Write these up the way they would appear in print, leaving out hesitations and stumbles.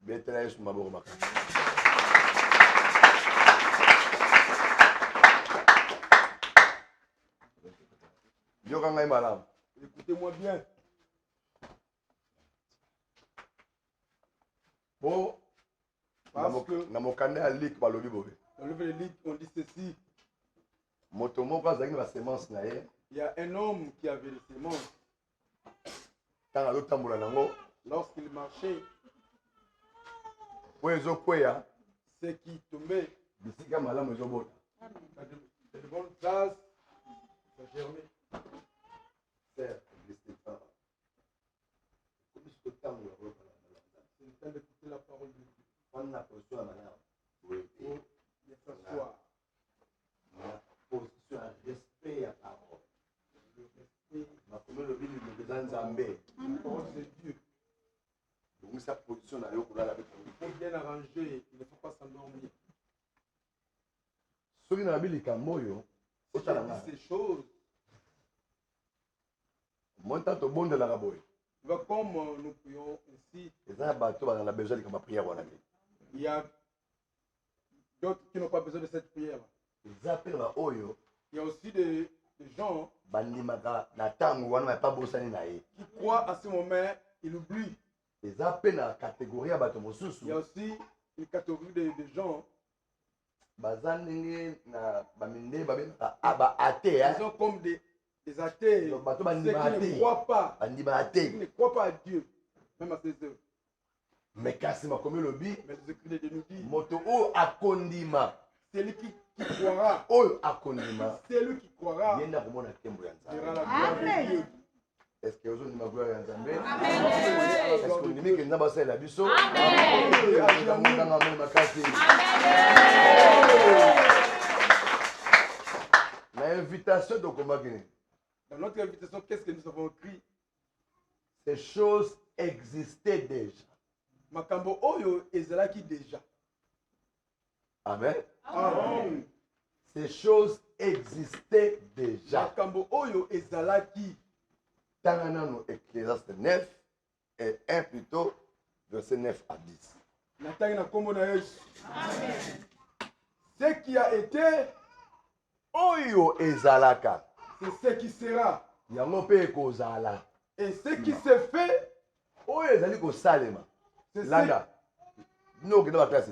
Betela Yesu maboko makasi. Yoka ngai malamu. Écoutez-moi bien. Bon, Parce que na mokanda ya lik balobi boye. dans le livre de Luc, on dit ceci. Moto moko azalaki na semence na ye. Il y a un homme qui avait les semences. Tanga azotambola nango. Lorsqu'il marchait, Oyo ezokweya. ce qui tombait, Bisika malamu ezobota. de bonnes places, ça germait. C'est le temps d'écouter la parole de Dieu. On a position à madame. Oui. De s'asseoir. On a position à respect à parole. Le respect. Ma commune le ville de Zanzambé. La parole de Dieu. Donc sa position là, il faut bien arranger. Il ne faut pas s'endormir. Ce qui n'a pas dit Kamboyo, ces choses. Mon temps au bon de la raboye. Comme nous prions ici, il y a besoin de prière. Il y a d'autres qui n'ont pas besoin de cette prière. Il y a aussi des gens qui croient à ce moment, ils oublient. Il y a aussi une catégorie de gens ils sont comme des athées, ceux qui ne croient pas, qui ne croient pas à Dieu, même à ses œuvres. Mais kasi makomi lobi, mais les écrits de nous disent, moto o akondima, celui qui croira, o akondima, celui qui croira, yenda komona kembo ya Nzambe. verra la gloire de Dieu. Est-ce que vous avez la gloire ya Nzambe? Amen. Est-ce que vous avez la gloire ya biso? L'invitation de Komakine. Dans notre invitation, qu'est-ce que nous avons écrit? Ces choses existaient déjà. Makambo oyo ezalaki déjà. Amen. Amen. Ces choses existaient déjà. Makambo oyo ezalaki. Tanganano Ecclésiaste 9 et 1 plutôt, verset 9 à 10. Amen. Ce qui a été, oyo ezalaka, c'est ce qui sera. Yango pe ekozala. Et ce qui se fait, oyo ezali kosalema. Landa. Nous qui dans la classe.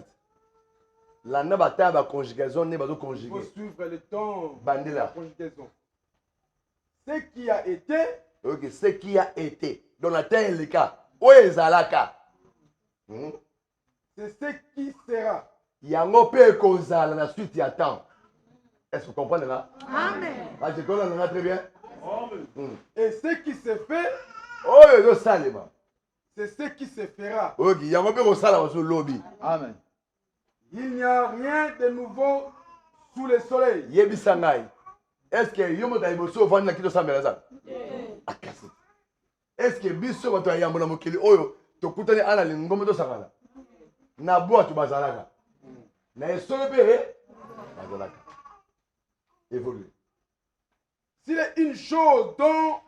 Landa bata ba conjugaison ne bazo conjuguer. Il faut suivre le temps. Bandela. Conjugaison. Ce qui a été. Ok, ce qui a été. Dans la terre le cas. Oyo ezalaka. C'est ce qui sera. Yango pe ekozala na suite ya temps. Est-ce que vous comprenez là? Amen. Ah, je comprends très bien. Amen. Et ce qui se fait. Oyo ezosalema. C'est ce qui se fera. Ok, yango pe kosala baso lobby. Amen. Il n'y a rien de nouveau sous le soleil. Yebisa ngai. Est-ce que yomo ta iboso vandi na kito sambela za? Akasi. Est-ce que biso bato ya mona mokili oyo tokutani ana lingombe to sakala? Na boa to bazalaka. Na esolo pe bazalaka. Évolue. S'il y a une chose dont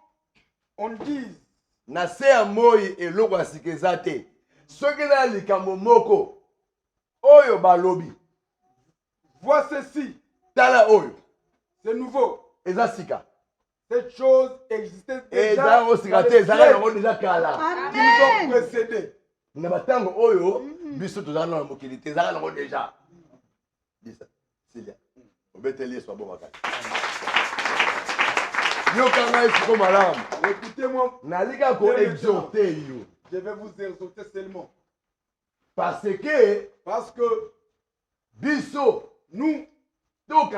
on dit na se ya moi eloko asikeza te. Soki na likambo moko oyo balobi. Vois ceci. Tala oyo. C'est nouveau. Eza sika. Cette chose existait déjà. Eza osika te, eza yango déjà kala. Qui nous ont précédé. Na batango oyo biso tozala na mokili te, eza yango déjà. Dis ça. Silia. Obeteli soit bon makasi. Écoutez-moi. Je vais vous exhorter seulement. Parce que biso, nous pensons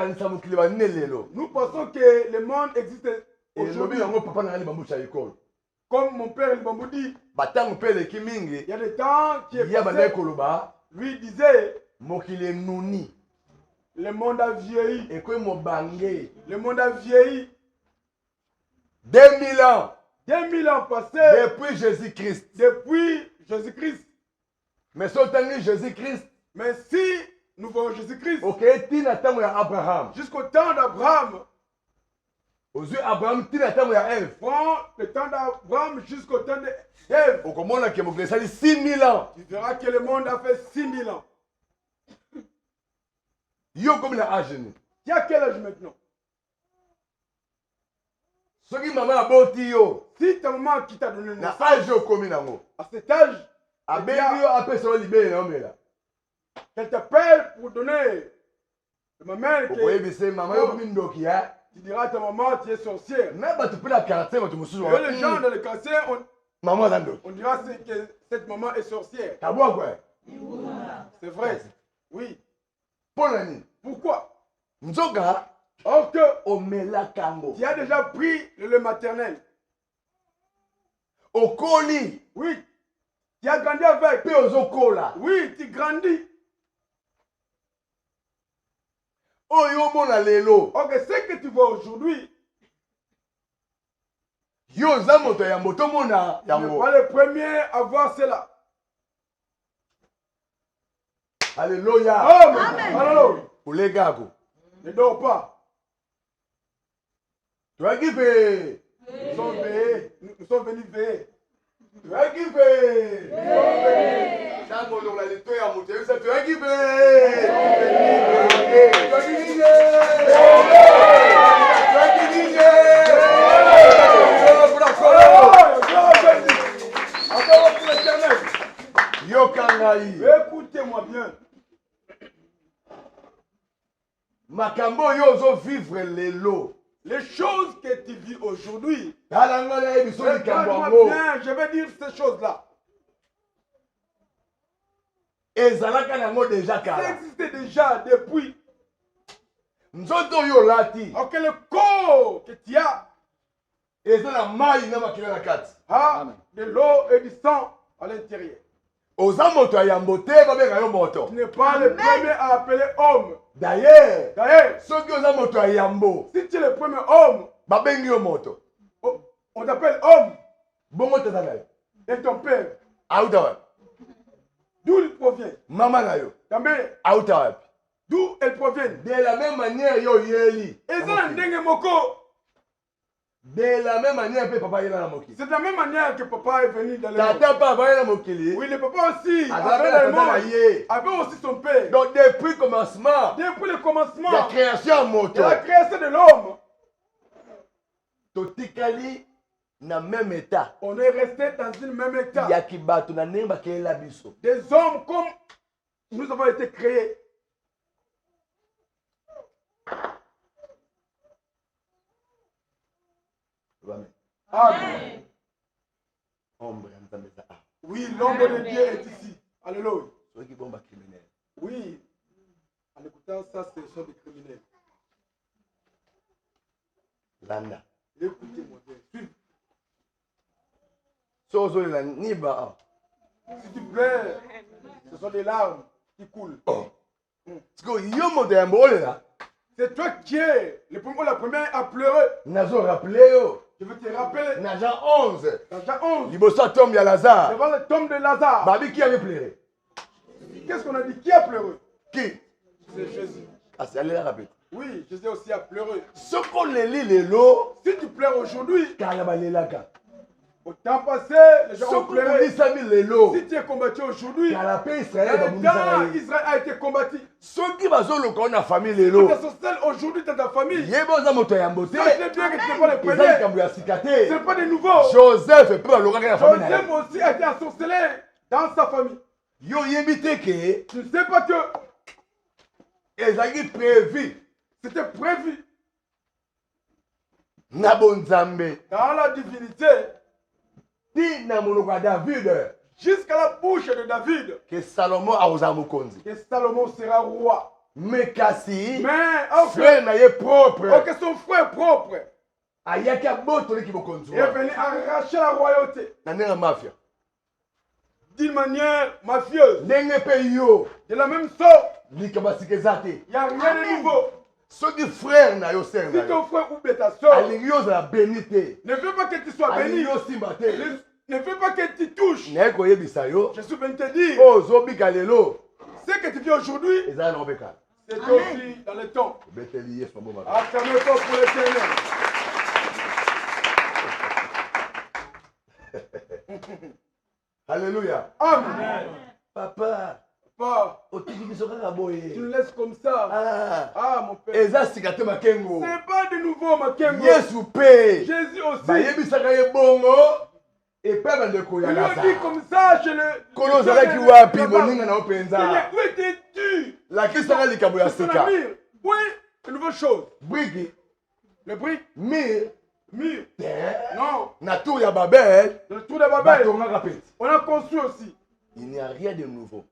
que le monde existe aujourd'hui. Comme mon père Libambou dit, il y a des temps qui est passé, lui disait, le monde a vieilli. Le monde a vieilli. 2000 ans. 2000 ans passés. Depuis Jésus-Christ. Depuis Jésus-Christ. Mais si on Jésus-Christ. Mais si nous voyons Jésus-Christ. Abraham. Jusqu'au temps d'Abraham. Ozui Abraham tina tango ya Ève. Prends le temps d'Abraham jusqu'au temps d'Ève. Okomona ke mokili esali 6000 ans. Tu verras que le monde a fait 6000 ans. Yo comme la âge ni. Tu as quel âge maintenant? Soki maman aboti yo. Si ta maman qui t'a donné Na naissance, âge okomi nango. à cet âge, Abengi yo apesa libé na omela. qu'elle t'appelle pour donner ma mère qui Okoyebise maman yo komi ndoki ya. tu diras à ta maman tu es sorcière. Na bato pe na quartier bato mosusu. Et les gens dans le quartier, Maman za ndoki. on dira que cette maman est sorcière. Kabwa quoi. C'est vrai. Oui. Pona ni. Pourquoi? Nzoka Or que omela kango. tu as déjà pris le lait maternel. Okoli. Oui. Tu as grandi avec. Pe ozokola. Oui, tu grandis. Oyo mona lelo. Ok, ce que tu vois aujourd'hui, Yo za moto ya moto mona tu n'es yango. pas le premier à voir cela. Alléluia. Amen. Alléluia. Olegako. Ne dors pas. Tu as kiffé. Nous sommes veillés. Nous sommes venus veiller. Tu as kiffé. Tango dans la lettre ya moto ça tu as kiffé. Tu as kiffé. Écoutez-moi bien. Makambo yo zo vivre lelo. Les choses que tu vis aujourd'hui, Talanga na ebiso likambo regarde-moi yango. bien, je vais dire ces choses-là. Ezalaka nango déjà Ça kala. existait déjà depuis. Nzoto yo lati. Ok, le corps que tu as Eza na mai na makila na kati. a de l'eau et du sang à l'intérieur. Oza moto ya yambo te babeka yo moto. Tu n'es pas le premier à appeler homme. D'ailleurs, D'ailleurs, soki oza moto ya yambo, si tu es le premier homme, babengi yo moto. on t'appelle homme. Bongo tata na yo. Et ton père, Auta wapi? d'où il provient? Mama na yo. Ta mère, Auta wapi? d'où elle provient? De la même manière yo yeli. Et ça, la ndenge moko. De la même manière pe papa yela na mokili. C'est de la même manière que papa est venu dans le monde. Tata pa va na mokili. Oui, le papa aussi, Azalaka avait le na tata na monde, ye. avait aussi son père. Donc depuis le commencement, Depuis le commencement la création ya de moto. la création de l'homme, Totikali na même état. on est resté dans une même état. Ya kibato na ndenge bakelela biso. Des hommes comme nous avons été créés. Amen. Amen. Ombre ya Nzambe za a. Oui, l'ombre de Dieu est ici. Alléluia. Soki bomba criminel. Oui, en écoutant ça, ce sont des criminels. Landa. Écoutez-moi bien. Suivez. Sozo la niba. Si tu pleures, ce sont des larmes qui coulent. Oh. Parce que yo moto ya mbole là. C'est toi qui es le premier, la première à pleurer. Nazo rappeler yo. Je veux te rappeler, Na Jean 11. dans Jean 11, Liboso tombe ya Lazare. devant le tombe de Lazare, Babi qui avait pleuré? qu'est-ce qu'on a dit? Qui a pleuré? Qui? C'est Jésus. Ah, c'est allé la rappeler. Oui, Jésus aussi a pleuré. Ce qu'on les lit les lots, Si tu pleures aujourd'hui, kalabalelaka. au temps passé, les gens Ce ont qu'on pleuré. dit ça les lots. Si tu es combattu aujourd'hui, Kalapé Israël dans le temps, Israël a été combattu. Ceux qui basent le corps na famille les Tu lots. es social aujourd'hui dans ta famille. Yeboza moto ya mbote. Sachez bien que tu n'es pas le Ezali premier. kambo ya sikate. Ce n'est pas des nouveaux. Joseph peut balokaka na famille na Joseph ye. aussi a été ensorcelé dans sa famille. Yo yebite ke Tu ne sais pas que ezali prévu c'était prévu na bonzambe. dans la divinité Ti na monoko ya David jusqu'à la bouche de David que Salomon akozala mokonzi. que Salomon sera roi. Mais kasi Mais frère na ye propre que son frère propre ayaki abotoleki bokonzi est wana venu arracher la royauté na ndenge ya mafia. d'une manière mafieuse. Ndenge mpe yo De la même sorte, likambo ya sika eza te. il n'y a rien de nouveau. Soki frère na yo sere Si na yo ton frère ou bien ta soeur alingi yo ozala beni te, ne veut pas que tu sois béni, alingi yo simba te, ne veut pas que tu touches, naye koyebisa yo je suis venu te dire, oyo ozobika lelo ce que tu vis aujourd'hui, ezala na obekala. c'est aussi dans le temps. obeteli yesu mabomaka. Acclamez fort pour l'éternel. Alléluia. Amen. Papa. Papa. Tu nous laisses comme ça. Ah, mon père. C'est pas de nouveau, Makengo. Jésus aussi. Il lui a dit comme ça chez le. Où étais-tu? Oui, une nouvelle chose. Le brique. Mur. Non. Dans le tour de Babel. On a construit aussi. Il n'y a rien de nouveau.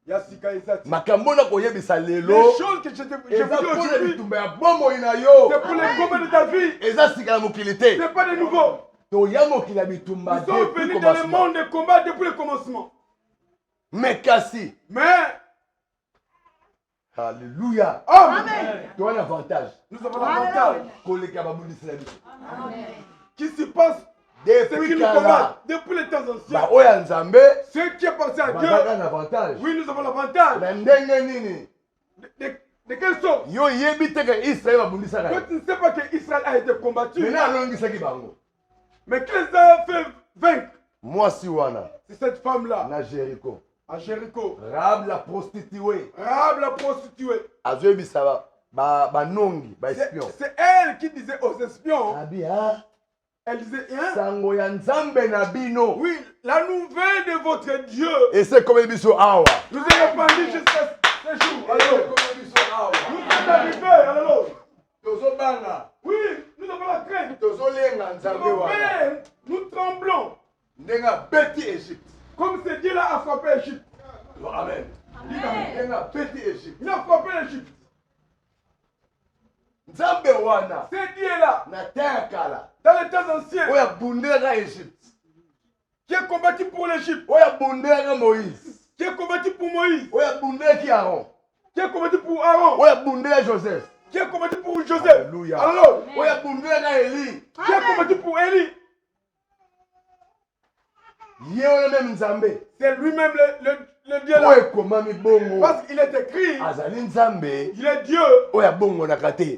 Les choses que je voulais aujourd'hui, c'est pour les combats de ta vie. C'est pas de nouveau. Nous sommes venus dans le monde de combat depuis le commencement. Mais alléluia. Amen. Tu as un avantage. Nous avons l'avantage. Qui se passe depuis nous combattent depuis les temps anciens. Ce qui appartient à Dieu. Oui, nous avons l'avantage. De quelle sorte? Toi, tu ne sais pas que Israël a été combattu. Mais qui les a fait vaincre? C'est cette femme-là. À Jéricho. Rahab la prostituée. C'est elle qui disait aux espions. Elle disait, hein? Oui, la nouvelle de votre Dieu. Et c'est comme il dit sur Awa. Nous avons répandu jusqu'à ce jour. Alors, nous sommes arrivés. Alors, oui, nous avons la crainte. Nous tremblons. Comme ce Dieu-là a frappé l'Égypte. Amen. Il a frappé l'Égypte. C'est Dieu-là. Dans les temps anciens. Qui a combattu pour l'Égypte. Qui a combattu pour Moïse. Qui a combattu pour Aaron. Qui a combattu pour Joseph. Alléluia. Alors, qui a combattu pour Élie. C'est lui-même le Dieu là. Parce qu'il est écrit. Il est Dieu.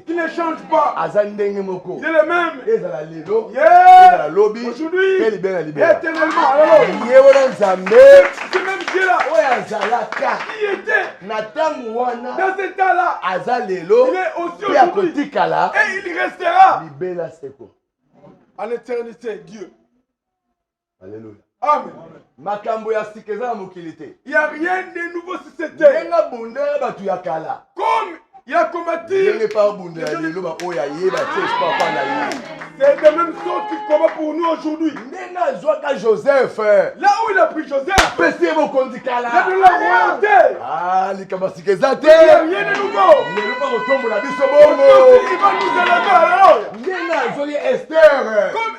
Qui ne change pas. Il est le même. Aujourd'hui. Éternellement. C'est même Dieu là. Qui était dans ce temps-là. Il est aussi aujourd'hui. Et il restera. En éternité, Dieu. Alléluia. Amen. Il n'y a rien de nouveau sur cette terre. Comme il a combattu. C'est de même sorte qu'il combat pour nous aujourd'hui. Là où il a pris Joseph. Il a de la royauté. Il n'y a rien de nouveau. Il va nous élever. Comme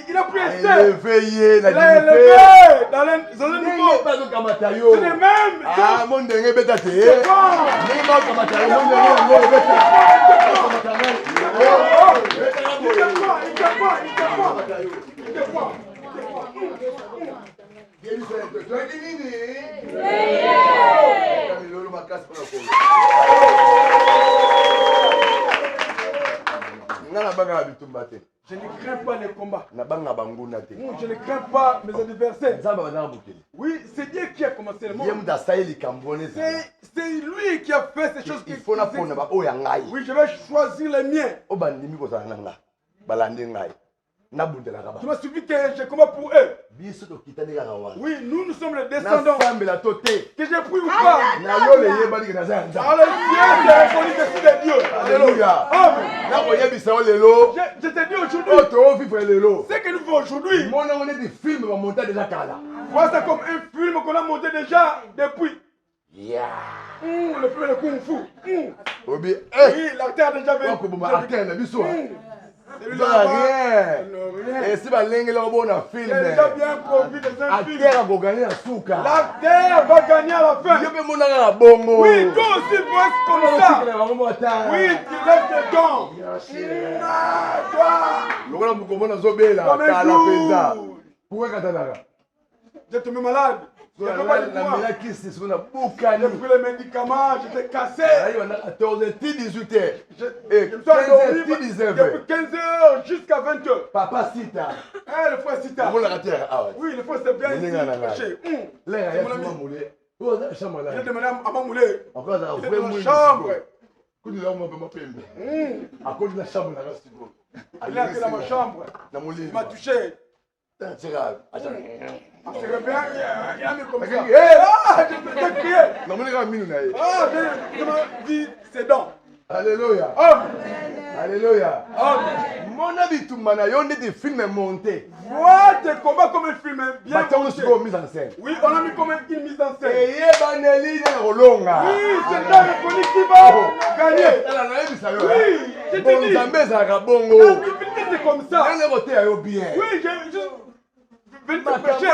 il a pris Esther. Il a élevé dans un nouveau. C'est le même. Je ne crains pas les combats. Je ne crains pas mes adversaires. Oui, c'est Dieu qui a commencé le monde. C'est lui qui a fait ces choses. Oui, je vais choisir les miens. Tu m'as suivi que je combats pour eux. Oui, nous sommes les descendants. Que j'ai pris ou pas. Alors le ciel est reconnu dessus de Dieu. Alléluia. Amen. Je te dis aujourd'hui. Ce que nous faisons aujourd'hui. Vois ça comme un film qu'on a monté déjà depuis. Le film de Kung Fu. Oui, l'acteur a déjà vu. Rien. Et si balenge la bonne film. L'acteur va gagner à la fin. Oui, toi aussi faut être comme ça. Oui, tu lèves tes dents. J'étais tombé malade. J'ai pris les médicaments, j'étais cassé. Je me suis endormi depuis 15 heures jusqu'à 20 heures. Papa Sita. Le frère Sita. Oui, le frère c'est bien ici. J'ai demandé à ma moulée. Il est dans la chambre. Il est dans ma chambre. Il m'a touché. C'est bien, il a mis comme ça. J'ai crié. Je me dis, c'est donc. Alléluia. Alléluia. Mon avis, tout le monde a des films montés. Vois tes combats comme un film bien monté. Mise en scène. Oui, on a mis comme une mise en scène. Et Oui, c'est là le police qui va gagner. Oui, je te dis. La divinité c'est comme ça. Oui, je vais te prêcher.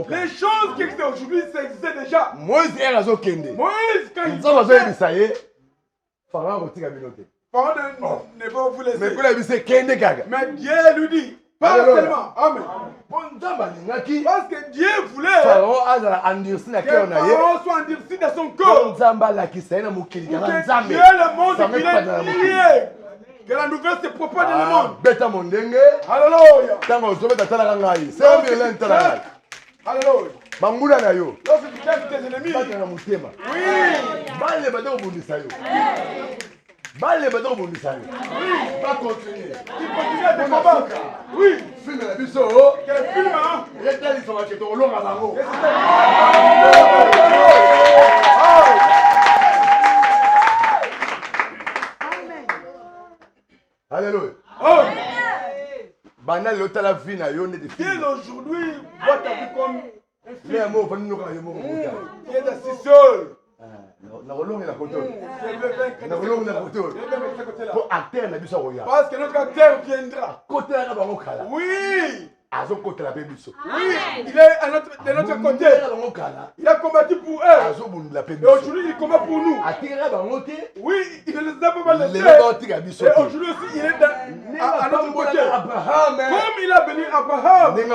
Les choses qui existent aujourd'hui, ça existait déjà. Moïse, quand il marchait, Pharaon ne va vous laisser. Mais Dieu lui dit, pas seulement. Amen. Parce que Dieu voulait Pharaon soit endurci dans son corps. Pour que Dieu le monde qu'il est lié. Que la nouvelle se propage dans le monde. Alléluia. Alléluia. Lorsque tu casses tes ennemis. Oui. Pas continuer. Tu continues à te combattre. Oui. Film la biso. Quel film, hein? Alléluia. Banal l'hôtel vie na yo ne de film. Dès aujourd'hui, vois ta vie comme un film. Les mots vont nous rendre Il est assis seul. Parce que notre acteur viendra. Oui. Oui, il est de notre côté. Il a combattu pour eux. Et aujourd'hui, il combat pour nous. Oui, il ne les a pas laissés. Et aujourd'hui aussi, il est à notre côté. Comme il a béni Abraham, c'est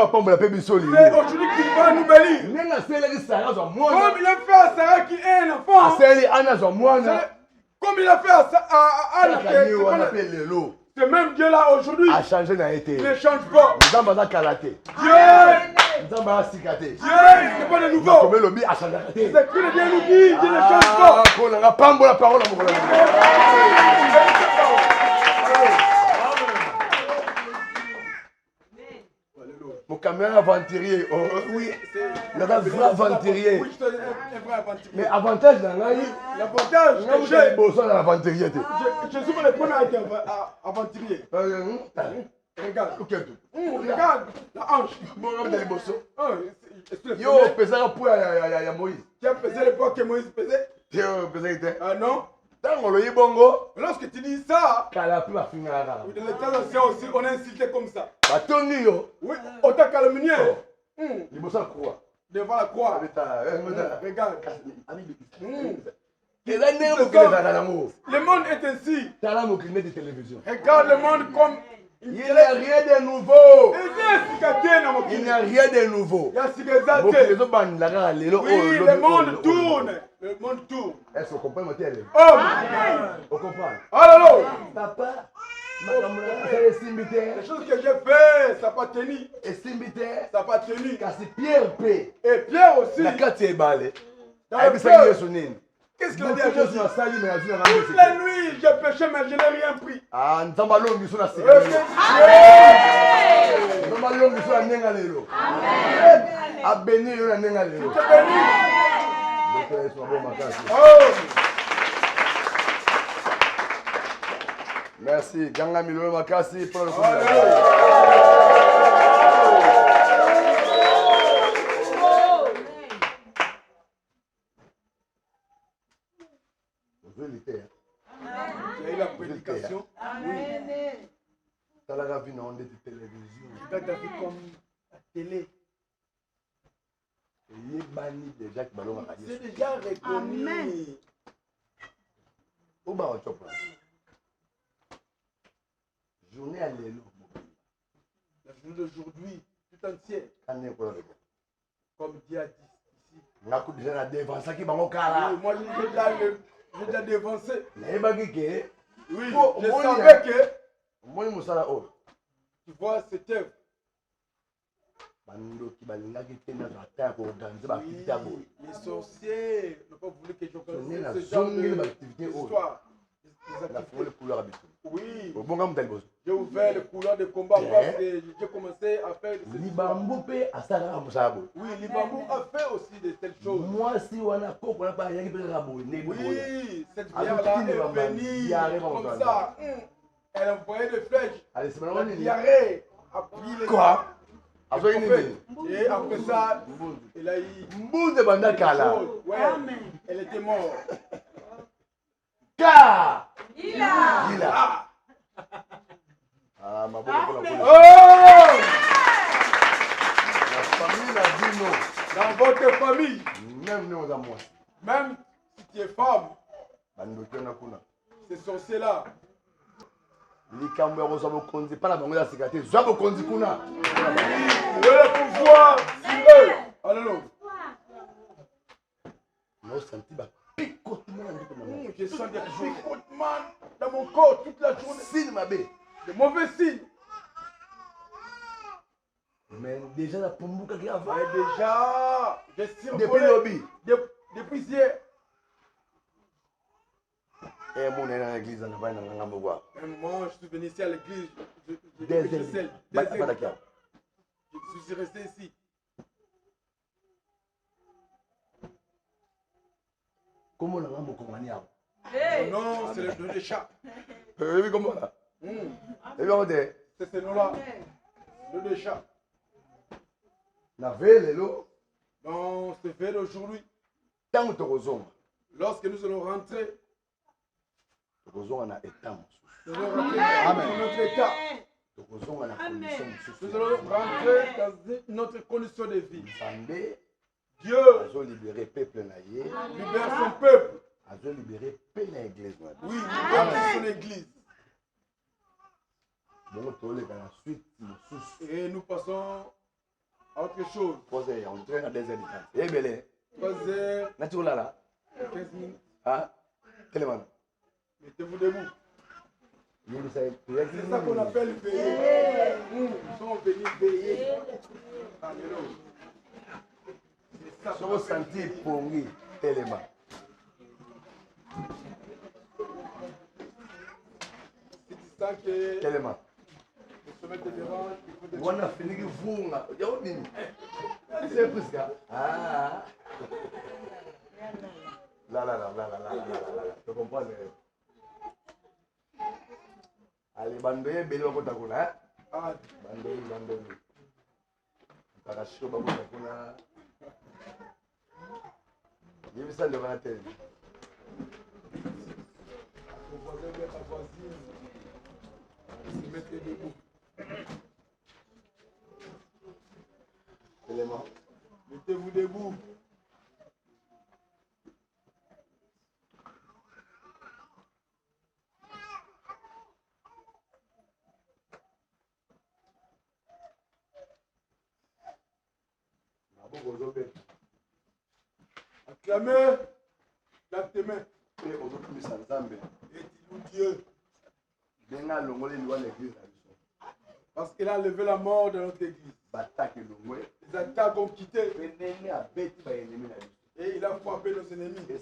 aujourd'hui qu'il va nous bénir. Comme il a fait à Sarah qui est un enfant. Comme il a fait à Anne. Ce même Dieu-là aujourd'hui, il ne change pas. Dieu n'est pas de nouveau. C'est que Dieu nous dit, Dieu ne change pas. Mon caméra aventurier, oui, le vrai aventurier. Oui, je suis un vrai aventurier. Mais avantage dans l'avantage que j'ai, l'aventurier. Je suis le premier aventurier. Regarde, regarde la hanche. Yo, pesera pour Moïse. Tu as pesé le poids que Moïse pesait? Ah non. Lorsque tu dis ça, dans les temps anciens aussi, on a insulté comme ça. Oui, on t'a calomnié. Devant la croix. Regarde. Le monde est ainsi. Regarde le monde comme... Il n'y a rien de nouveau. Il n'y a rien de nouveau. Oui, le monde tourne. Le monde tourne. Est-ce qu'on comprend? On comprend. Alléluia. Papa, les choses que j'ai fait, ça n'a pas tenu. Ça n'a pas tenu. Et Pierre aussi. Qu'est-ce qu'il a dit à Jésus? Toute la nuit, j'ai péché, mais je n'ai rien pris. Merci. Ganga Milo Makasi pour le J'ai eu la prédication. Amen. T'as la vie dans des télévisions. T'as vu comme la télé. C'est déjà reconnu. Journée à l'élo. La journée d'aujourd'hui, tout entière. Comme Dieu a dit ici. Moi, j'ai déjà dévancé. Oui, je savais que tu vois cette œuvre. Les sorciers n'ont pas voulu que j'organise ce genre d'histoire. Oui, j'ai ouvert le couloir de combat parce que j'ai commencé à faire de cette histoire. Oui, Libambou a fait aussi de telles choses. Oui, cette bière-là est venue comme ça. Elle a envoyé des flèches. La diarrhée a pris les quoi? Et après ça, elle a eu ouais, elle était morte. Car il a. Ah, ma Oh! La famille n'a dit non. Dans votre famille, Même nous à moi. même si tu es femme, ces sorciers-là, likambo ya kozwa bokonzi mpa na bango ya sika te zwa bokonzi kuna le pouvoir sur eux. Alléluia. naosenti bapicotement na nzoto na ngai. Je sens des picotements dans mon corps toute la journée. Signe mabe. De mauvais signes. Mais déjà la pombuka qui avant. Et déjà, j'ai Depuis survolé. lobby. Depuis hier. Eh mon est dans l'église on va dans ngambo quoi. Moi, je suis venu ici à l'église. Deuxième. Je suis resté ici. Comment on a ngambo komani hapo? Non, c'est le nom des chats. Oui, comment là? Et bien on est. C'est ce nom-là. Le nom des chats. Na vele lo. Donc, c'est fait aujourd'hui. Tant tokozonga. Lorsque nous allons rentrer, tokozonga na état. nous allons rentrer dans notre état. Tokozonga na condition. Nous allons rentrer dans notre condition de vie. Dieu a libéré le peuple. Libère son peuple. A libéré l'église. Oui, libère son église. Et nous passons à autre chose. 3 heures, on traîne à 2 heures du temps. Eh bien, 3 heures, Nature là. 15 minutes. Ah, Téléman. Mettez-vous debout. C'est C'est ça qu'on appelle veiller. Nous sommes venus veiller. Alléluia. Si vous sentez pongi, Téléman. Si tu sens que Téléman. le sommet te dérange, il faut te On a fini que vous. C'est plus ça. Ah. Là. Tu comprends? Allez, bandoye, bélo, kotakuna. Ah, Bandoye. Parachute, bakotakuna. Il y a ça devant la télé. ton voisin ou ta voisine, se mettre debout. Élément. Mettez-vous debout. Acclamez dans tes mains. Et aujourd'hui, ça ensemble. Et dis-nous Dieu. Parce qu'il a levé la mort de notre église. Les attaques ont quitté. Et il a frappé nos ennemis. Il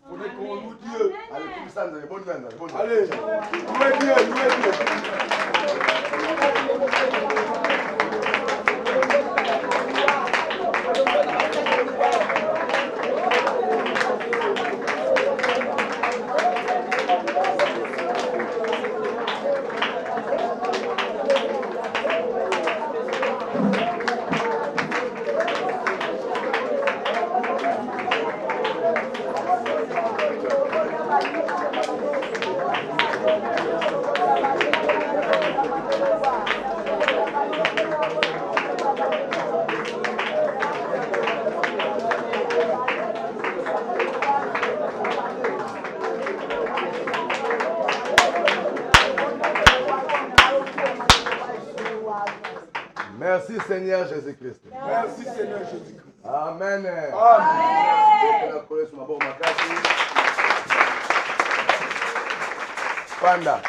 faudrait qu'on loue Dieu. Allez, louez Dieu, louez Merci Seigneur Jésus-Christ. Merci Seigneur Jésus-Christ. Amen. Amen. Panda.